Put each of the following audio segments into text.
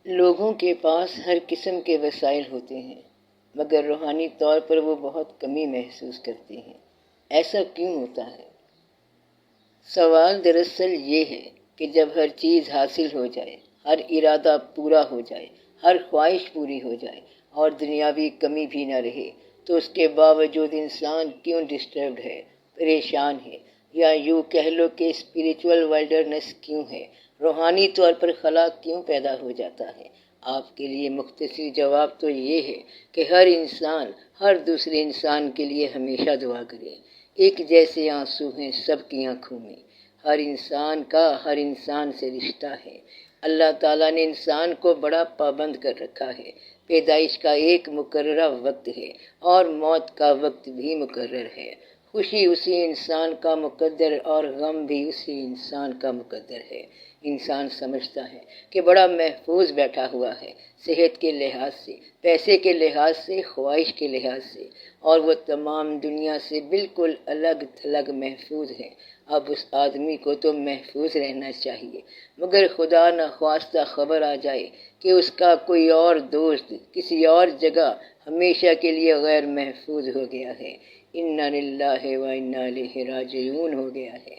لوگوں کے پاس ہر قسم کے وسائل ہوتے ہیں، مگر روحانی طور پر وہ بہت کمی محسوس کرتے ہیں۔ ایسا کیوں ہوتا ہے؟ سوال دراصل یہ ہے کہ جب ہر چیز حاصل ہو جائے، ہر ارادہ پورا ہو جائے، ہر خواہش پوری ہو جائے اور دنیاوی کمی بھی نہ رہے، تو اس کے باوجود انسان کیوں ڈسٹربڈ ہے، پریشان ہے، یا یوں کہہ لو کہ اسپریچول وائلڈرنس کیوں ہے، روحانی طور پر خلا کیوں پیدا ہو جاتا ہے؟ آپ کے لیے مختصر جواب تو یہ ہے کہ ہر انسان ہر دوسرے انسان کے لیے ہمیشہ دعا کرے۔ ایک جیسے آنسو ہیں سب کی آنکھوں میں، ہر انسان کا ہر انسان سے رشتہ ہے۔ اللہ تعالیٰ نے انسان کو بڑا پابند کر رکھا ہے۔ پیدائش کا ایک مقررہ وقت ہے اور موت کا وقت بھی مقرر ہے۔ خوشی اسی انسان کا مقدر اور غم بھی اسی انسان کا مقدر ہے۔ انسان سمجھتا ہے کہ بڑا محفوظ بیٹھا ہوا ہے، صحت کے لحاظ سے، پیسے کے لحاظ سے، خواہش کے لحاظ سے، اور وہ تمام دنیا سے بالکل الگ تھلگ محفوظ ہے۔ اب اس آدمی کو تو محفوظ رہنا چاہیے، مگر خدا نخواستہ خبر آ جائے کہ اس کا کوئی اور دوست کسی اور جگہ ہمیشہ کے لیے غیر محفوظ ہو گیا ہے، انا للہ و انا الیہ راجعون ہو گیا ہے۔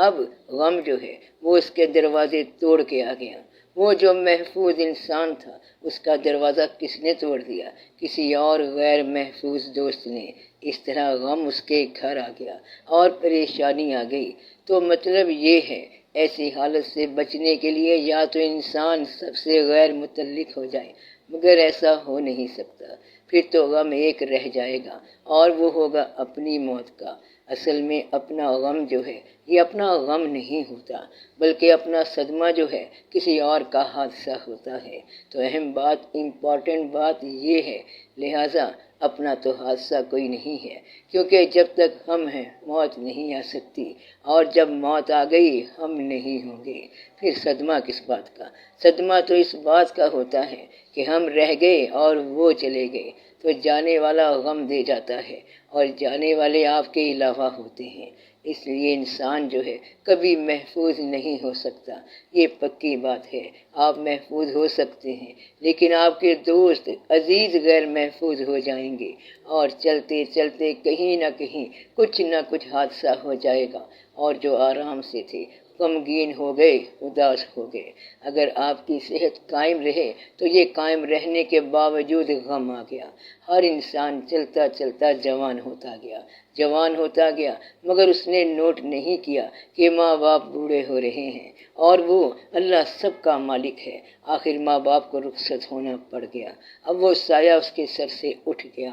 اب غم جو ہے وہ اس کے دروازے توڑ کے آ گیا۔ وہ جو محفوظ انسان تھا اس کا دروازہ کس نے توڑ دیا؟ کسی اور غیر محفوظ دوست نے۔ اس طرح غم اس کے گھر آ گیا اور پریشانی آ گئی۔ تو مطلب یہ ہے ایسی حالت سے بچنے کے لیے یا تو انسان سب سے غیر متعلق ہو جائے، مگر ایسا ہو نہیں سکتا۔ پھر تو غم ایک رہ جائے گا اور وہ ہوگا اپنی موت کا۔ اصل میں اپنا غم جو ہے یہ اپنا غم نہیں ہوتا، بلکہ اپنا صدمہ جو ہے کسی اور کا حادثہ ہوتا ہے۔ تو اہم بات، امپورٹنٹ بات یہ ہے، لہٰذا اپنا تو حادثہ کوئی نہیں ہے، کیونکہ جب تک ہم ہیں موت نہیں آ سکتی، اور جب موت آ گئی ہم نہیں ہوں گے۔ پھر صدمہ کس بات کا؟ صدمہ تو اس بات کا ہوتا ہے کہ ہم رہ گئے اور وہ چلے گئے، تو جانے والا غم دے جاتا ہے اور جانے والے آپ کے علاوہ ہوتے ہیں۔ اس لیے انسان جو ہے کبھی محفوظ نہیں ہو سکتا، یہ پکی بات ہے۔ آپ محفوظ ہو سکتے ہیں، لیکن آپ کے دوست عزیز غیر محفوظ ہو جائیں گے، اور چلتے چلتے کہیں نہ کہیں کچھ نہ کچھ حادثہ ہو جائے گا، اور جو آرام سے تھے غمگین ہو گئے، اداس ہو گئے۔ اگر آپ کی صحت قائم رہے تو یہ قائم رہنے کے باوجود غم آ گیا۔ ہر انسان چلتا چلتا جوان ہوتا گیا، جوان ہوتا گیا، مگر اس نے نوٹ نہیں کیا کہ ماں باپ بوڑھے ہو رہے ہیں، اور وہ اللہ سب کا مالک ہے۔ آخر ماں باپ کو رخصت ہونا پڑ گیا، اب وہ سایہ اس کے سر سے اٹھ گیا،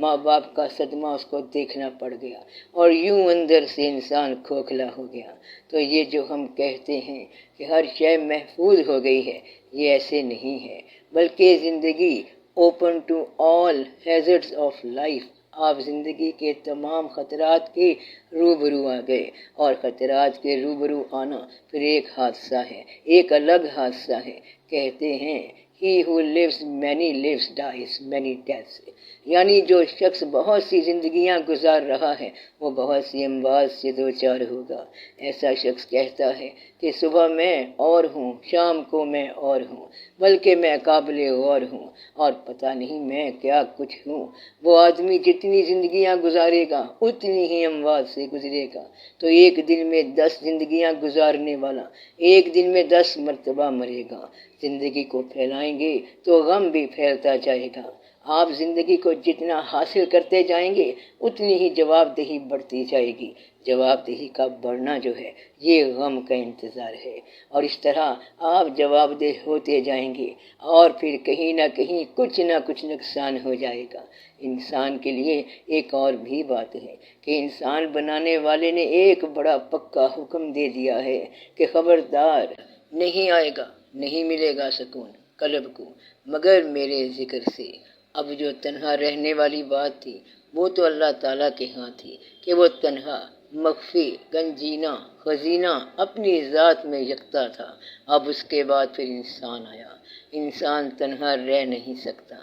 ماں باپ کا صدمہ اس کو دیکھنا پڑ گیا، اور یوں اندر سے انسان کھوکھلا ہو گیا۔ تو یہ جو ہم کہتے ہیں کہ ہر شے محفوظ ہو گئی ہے، یہ ایسے نہیں ہے، بلکہ زندگی open to all hazards of life, آپ زندگی کے تمام خطرات کے روبرو آ گئے، اور خطرات کے روبرو آنا پھر ایک حادثہ ہے، ایک الگ حادثہ ہے۔ کہتے ہیں he who lives many lives dies many deaths، یعنی جو شخص بہت سی زندگیاں گزار رہا ہے وہ بہت سی اموات سے دوچار ہوگا۔ ایسا شخص کہتا ہے کہ صبح میں اور ہوں، شام کو میں اور ہوں، بلکہ میں قابل غور ہوں، اور پتہ نہیں میں کیا کچھ ہوں۔ وہ آدمی جتنی زندگیاں گزارے گا اتنی ہی اموات سے گزرے گا۔ تو ایک دن میں 10 زندگیاں گزارنے والا ایک دن میں 10 مرتبہ مرے گا۔ زندگی کو پھیلائیں گے تو غم بھی پھیلتا جائے گا۔ آپ زندگی کو جتنا حاصل کرتے جائیں گے اتنی ہی جواب دہی بڑھتی جائے گی۔ جواب دہی کا بڑھنا جو ہے یہ غم کا انتظار ہے، اور اس طرح آپ جواب دہ ہوتے جائیں گے، اور پھر کہیں نہ کہیں کچھ نہ کچھ نقصان ہو جائے گا۔ انسان کے لیے ایک اور بھی بات ہے کہ انسان بنانے والے نے ایک بڑا پکا حکم دے دیا ہے کہ خبردار، نہیں آئے گا، نہیں ملے گا سکون قلب کو مگر میرے ذکر سے۔ اب جو تنہا رہنے والی بات تھی وہ تو اللہ تعالیٰ کے ہاں تھی کہ وہ تنہا، مخفی، گنجینہ، خزینہ اپنی ذات میں یکتا تھا۔ اب اس کے بعد پھر انسان آیا۔ انسان تنہا رہ نہیں سکتا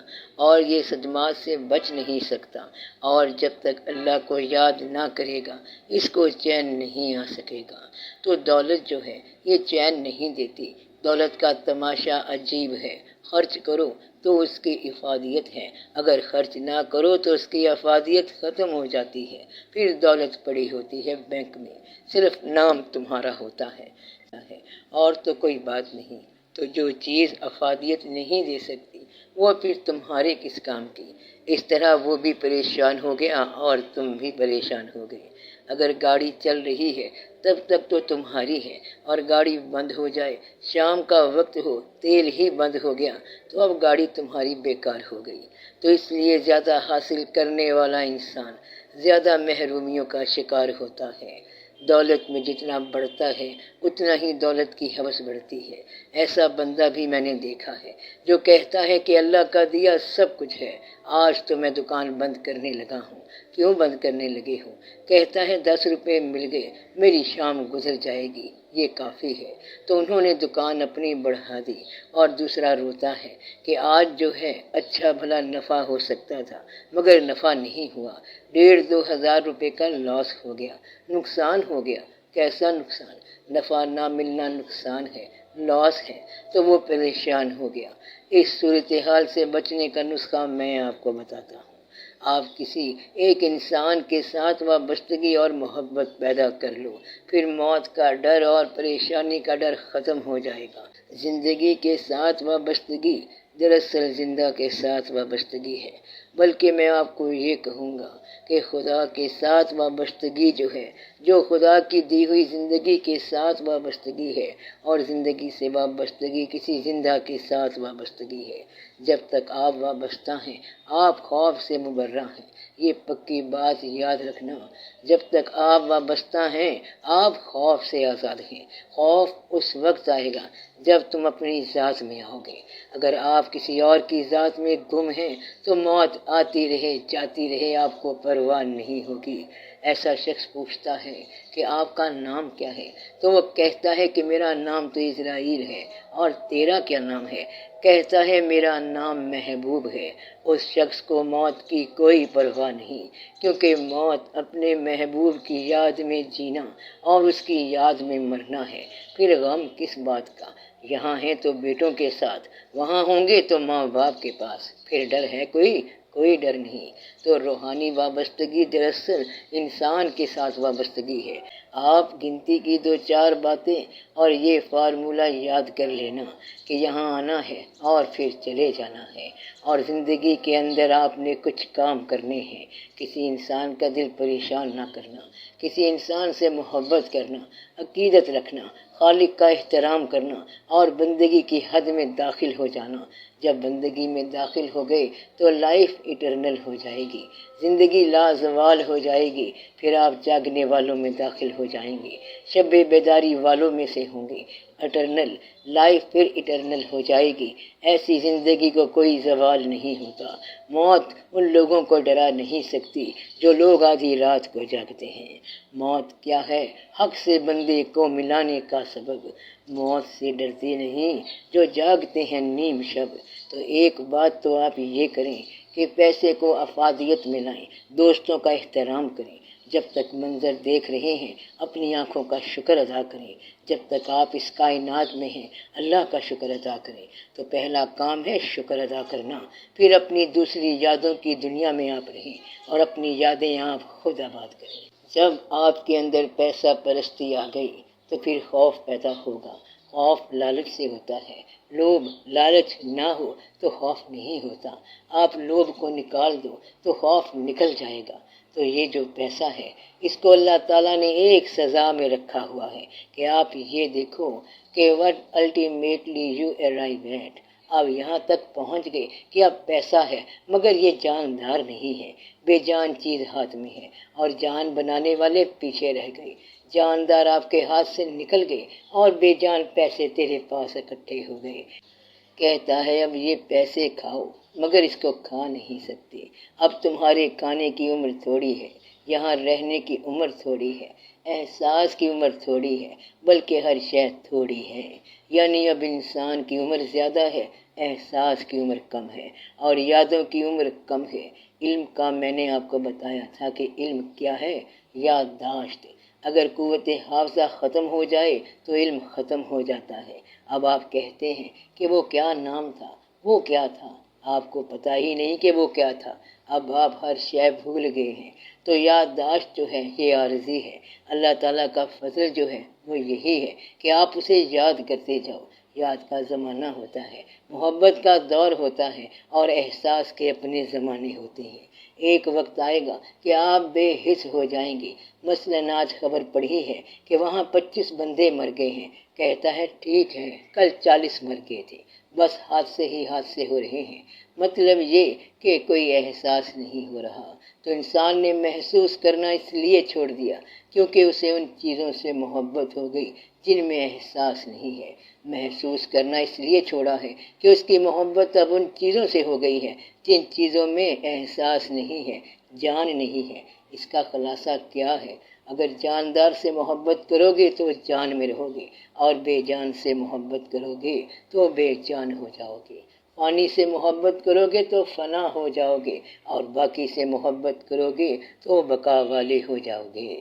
اور یہ صدمات سے بچ نہیں سکتا، اور جب تک اللہ کو یاد نہ کرے گا اس کو چین نہیں آ سکے گا۔ تو دولت جو ہے یہ چین نہیں دیتی، دولت کا تماشا عجیب ہے، خرچ کرو تو اس کی افادیت ہے، اگر خرچ نہ کرو تو اس کی افادیت ختم ہو جاتی ہے، پھر دولت پڑی ہوتی ہے بینک میں، صرف نام تمہارا ہوتا ہے اور تو کوئی بات نہیں۔ تو جو چیز افادیت نہیں دے سکتی وہ پھر تمہارے کس کام کی؟ اس طرح وہ بھی پریشان ہو گیا اور تم بھی پریشان ہو گئے۔ اگر گاڑی چل رہی ہے تب تک تو تمہاری ہے، اور گاڑی بند ہو جائے، شام کا وقت ہو، تیل ہی بند ہو گیا تو اب گاڑی تمہاری بیکار ہو گئی۔ تو اس لیے زیادہ حاصل کرنے والا انسان زیادہ محرومیوں کا شکار ہوتا ہے۔ دولت میں جتنا بڑھتا ہے اتنا ہی دولت کی ہوس بڑھتی ہے۔ ایسا بندہ بھی میں نے دیکھا ہے جو کہتا ہے کہ اللہ کا دیا سب کچھ ہے، آج تو میں دکان بند کرنے لگا ہوں۔ کیوں بند کرنے لگے ہوں؟ کہتا ہے 10 روپے مل گئے، میری شام گزر جائے گی، یہ کافی ہے۔ تو انہوں نے دکان اپنی بڑھا دی، اور دوسرا روتا ہے کہ آج جو ہے اچھا بھلا نفع ہو سکتا تھا مگر نفع نہیں ہوا، 1500-2000 روپے کا لاس ہو گیا، نقصان ہو گیا۔ کیسا نقصان؟ نفع نہ ملنا نقصان ہے، لاس ہے۔ تو وہ پریشان ہو گیا۔ اس صورتحال سے بچنے کا نسخہ میں آپ کو بتاتا ہوں۔ آپ کسی ایک انسان کے ساتھ وابستگی اور محبت پیدا کر لو، پھر موت کا ڈر اور پریشانی کا ڈر ختم ہو جائے گا۔ زندگی کے ساتھ وابستگی دراصل زندہ کے ساتھ وابستگی ہے، بلکہ میں آپ کو یہ کہوں گا کہ خدا کے ساتھ وابستگی جو ہے، جو خدا کی دی ہوئی زندگی کے ساتھ وابستگی ہے، اور زندگی سے وابستگی کسی زندہ کے ساتھ وابستگی ہے۔ جب تک آپ وابستہ ہیں آپ خوف سے مبرہ ہیں، یہ پکی بات یاد رکھنا۔ جب تک آپ وابستہ ہیں آپ خوف سے آزاد ہیں۔ خوف اس وقت آئے گا جب تم اپنی ذات میں آؤ گے۔ اگر آپ کسی اور کی ذات میں گم ہیں تو موت آتی رہے جاتی رہے، آپ کو پرواہ نہیں ہوگی۔ ایسا شخص پوچھتا ہے کہ آپ کا نام کیا ہے؟ تو وہ کہتا ہے کہ میرا نام تو اسرائیل ہے، اور تیرا کیا نام ہے؟ کہتا ہے میرا نام محبوب ہے۔ اس شخص کو موت کی کوئی پرواہ نہیں، کیونکہ موت اپنے محبوب کی یاد میں جینا اور اس کی یاد میں مرنا ہے۔ پھر غم کس بات کا؟ یہاں ہیں تو بیٹوں کے ساتھ، وہاں ہوں گے تو ماں باپ کے پاس، پھر ڈر ہے کوئی ڈر نہیں۔ تو روحانی وابستگی دراصل انسان کے ساتھ وابستگی ہے۔ آپ گنتی کی 2-4 باتیں اور یہ فارمولہ یاد کر لینا کہ یہاں آنا ہے اور پھر چلے جانا ہے، اور زندگی کے اندر آپ نے کچھ کام کرنے ہیں۔ کسی انسان کا دل پریشان نہ کرنا، کسی انسان سے محبت کرنا، عقیدت رکھنا، خالق کا احترام کرنا، اور بندگی کی حد میں داخل ہو جانا۔ جب بندگی میں داخل ہو گئے تو لائف ایٹرنل ہو جائے گی، زندگی لازوال ہو جائے گی۔ پھر آپ جاگنے والوں میں داخل ہو جائیں گے، شب بیداری والوں میں سے ہوں گے۔ اٹرنل لائف پھر ایٹرنل ہو جائے گی۔ ایسی زندگی کو کوئی زوال نہیں ہوتا۔ موت ان لوگوں کو ڈرا نہیں سکتی جو لوگ آدھی رات کو جاگتے ہیں۔ موت کیا ہے؟ حق سے بندے کو ملانے کا سبب۔ موت سے ڈرتے نہیں جو جاگتے ہیں نیم شب۔ تو ایک بات تو آپ یہ کریں کہ پیسے کو افادیت میں لائیں، دوستوں کا احترام کریں۔ جب تک منظر دیکھ رہے ہیں اپنی آنکھوں کا شکر ادا کریں۔ جب تک آپ اس کائنات میں ہیں اللہ کا شکر ادا کریں۔ تو پہلا کام ہے شکر ادا کرنا، پھر اپنی دوسری یادوں کی دنیا میں آپ رہیں اور اپنی یادیں آپ خود آباد کریں۔ جب آپ کے اندر پیسہ پرستی آ گئی تو پھر خوف پیدا ہوگا۔ خوف لالچ سے ہوتا ہے، لوبھ لالچ نہ ہو تو خوف نہیں ہوتا۔ آپ لوبھ کو نکال دو تو خوف نکل جائے گا۔ تو یہ جو پیسہ ہے اس کو اللہ تعالیٰ نے ایک سزا میں رکھا ہوا ہے کہ آپ یہ دیکھو کہ what ultimately you arrive at۔ آپ یہاں تک پہنچ گئے کہ اب پیسہ ہے مگر یہ جاندار نہیں ہے، بے جان چیز ہاتھ میں ہے، اور جان بنانے والے پیچھے رہ گئے۔ جاندار آپ کے ہاتھ سے نکل گئے اور بے جان پیسے تیرے پاس اکٹھے ہو گئے۔ کہتا ہے اب یہ پیسے کھاؤ مگر اس کو کھا نہیں سکتے۔ اب تمہارے کھانے کی عمر تھوڑی ہے، یہاں رہنے کی عمر تھوڑی ہے، احساس کی عمر تھوڑی ہے، بلکہ ہر شے تھوڑی ہے۔ یعنی اب انسان کی عمر زیادہ ہے، احساس کی عمر کم ہے، اور یادوں کی عمر کم ہے۔ علم کا میں نے آپ کو بتایا تھا کہ علم کیا ہے؟ یادداشت۔ اگر قوت حافظہ ختم ہو جائے تو علم ختم ہو جاتا ہے۔ اب آپ کہتے ہیں کہ وہ کیا نام تھا، وہ کیا تھا، آپ کو پتہ ہی نہیں کہ وہ کیا تھا۔ اب آپ ہر شے بھول گئے ہیں۔ تو یادداشت جو ہے یہ عارضی ہے۔ اللہ تعالیٰ کا فضل جو ہے وہ یہی ہے کہ آپ اسے یاد کرتے جاؤ۔ یاد کا زمانہ ہوتا ہے، محبت کا دور ہوتا ہے، اور احساس کے اپنے زمانے ہوتے ہیں۔ ایک وقت آئے گا کہ آپ بے حس ہو جائیں گے۔ مثلاً آج خبر پڑھی ہے کہ وہاں 25 بندے مر گئے ہیں۔ کہتا ہے ٹھیک ہے، کل 40 مر گئے تھے، بس حادثے ہی حادثے ہو رہے ہیں۔ مطلب یہ کہ کوئی احساس نہیں ہو رہا۔ تو انسان نے محسوس کرنا اس لیے چھوڑ دیا کیونکہ اسے ان چیزوں سے محبت ہو گئی جن میں احساس نہیں ہے۔ محسوس کرنا اس لیے چھوڑا ہے کہ اس کی محبت اب ان چیزوں سے ہو گئی ہے جن چیزوں میں احساس نہیں ہے، جان نہیں ہے۔ اس کا خلاصہ کیا ہے؟ اگر جاندار سے محبت کرو گے تو جان میں رہو گے، اور بے جان سے محبت کرو گے تو بے جان ہو جاؤ گے۔ فانی سے محبت کرو گے تو فنا ہو جاؤ گے، اور باقی سے محبت کرو گے تو بقا والے ہو جاؤ گے۔